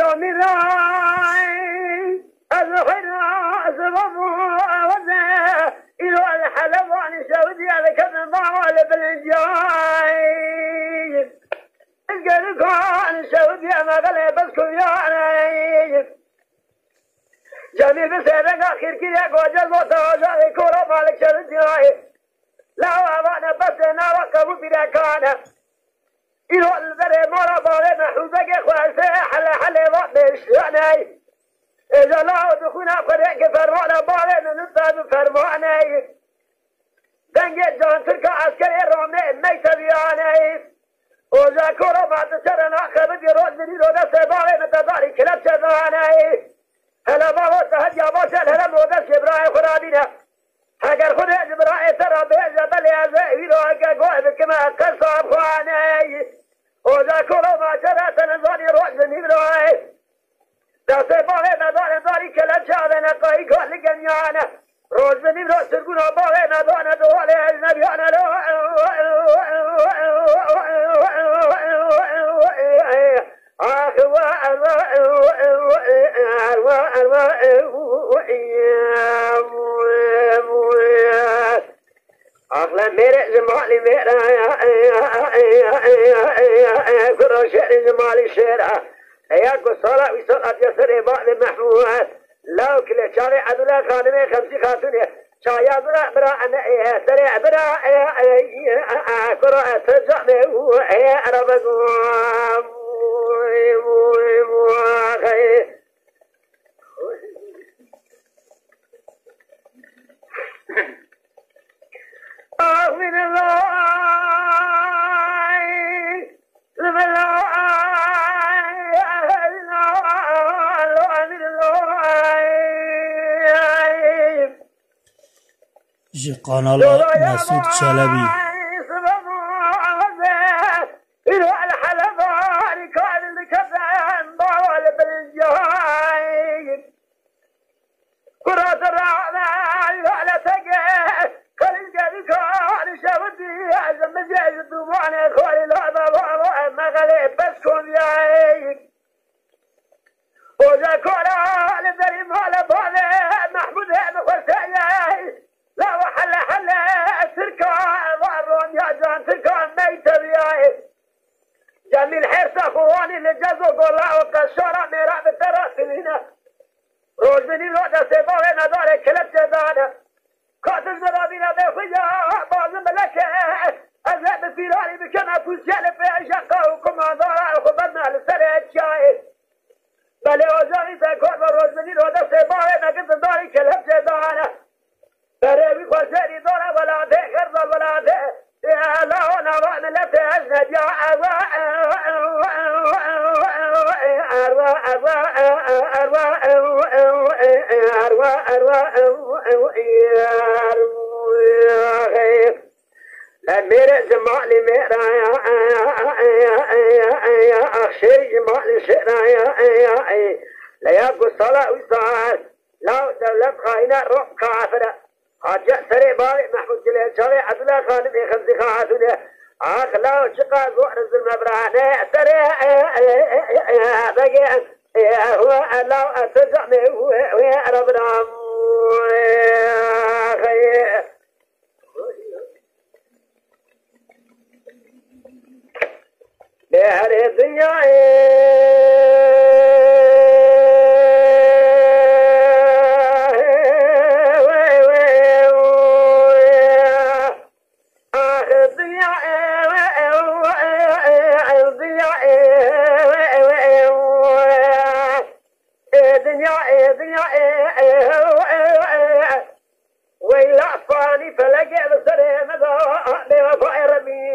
جامراي الخير سبب وذا إلى الحلب عن سعودي على كذا معول بالجاي القلب عن سعودي ما قال بسكم يعني جميل بسيرك آخر كذا قوجل وطاجة كورا مالك سعودي لا وانا بس انا وقفوا بلا كان إلى البر مرة بالنا حوزك خواسة حل وقتشاني إذا لا دخونا فريق فرمانا بالنا نصاب فرماني دنجي جان تركا عسكري رامي ميتبياني وذاكرة بعد سرنا خبز يروز مني لو نسي بالنا تداري كلاب شباني هلا بابا تهدي باشا هلا مودس إبراهيم خرابينا اگر خود ابراهیم سر به بلی از ایران که گوه بکم قصاب خوانه و ذکر ما جرات نزانی روز نیبرای دست باغ ندان داری کلم شاده نقایی کل گنیانه روز نیبرای سرگون باغ ندان دوال اجنبیانه أغلى ميرا زمالي ميرا كرو شعر زمالي شيرا اياكو صلاة وصلاة جسر بعض محمود لو كل شارع عدولا خانمي خمسي خاتوني شايا برا برا انا سريع برا كرو تجعني عربكو من الله من الله قناة مسعود شلبي جميل حرص اخواني اللي جزوا قولها وقشورة ميرا بتراسلين روز بني رودا سيبوه ندار كلب جدانا قاتل زرابينا بخيا بعض ملكة أزهد بفيراني بكنا فوسيال في شقة وكماندارا وخبرنا لسرع الشاي بل وزاري تكون روز بني رودا سيبوه نقد داري كلب جدانا فريبي خوزيني دورا ولا دي خرضا ولا دي يا لا أنا وأنا لا تأجنب يا ميرا زمالي ميرا يا أخشي جمالي شيرا يا لا يقول صلاة وصال لا دولة خاينة روح كافرة حاجة سري بالي محمود جلال شاري عدلا خانمي خمسي خاتوني لا وشقا زوحر الزلمة براني سري بقي هو لا أتزعني ويا ربنا بهر الدنيا ويلا فاني فلقى بسري مدى بوفاء ربي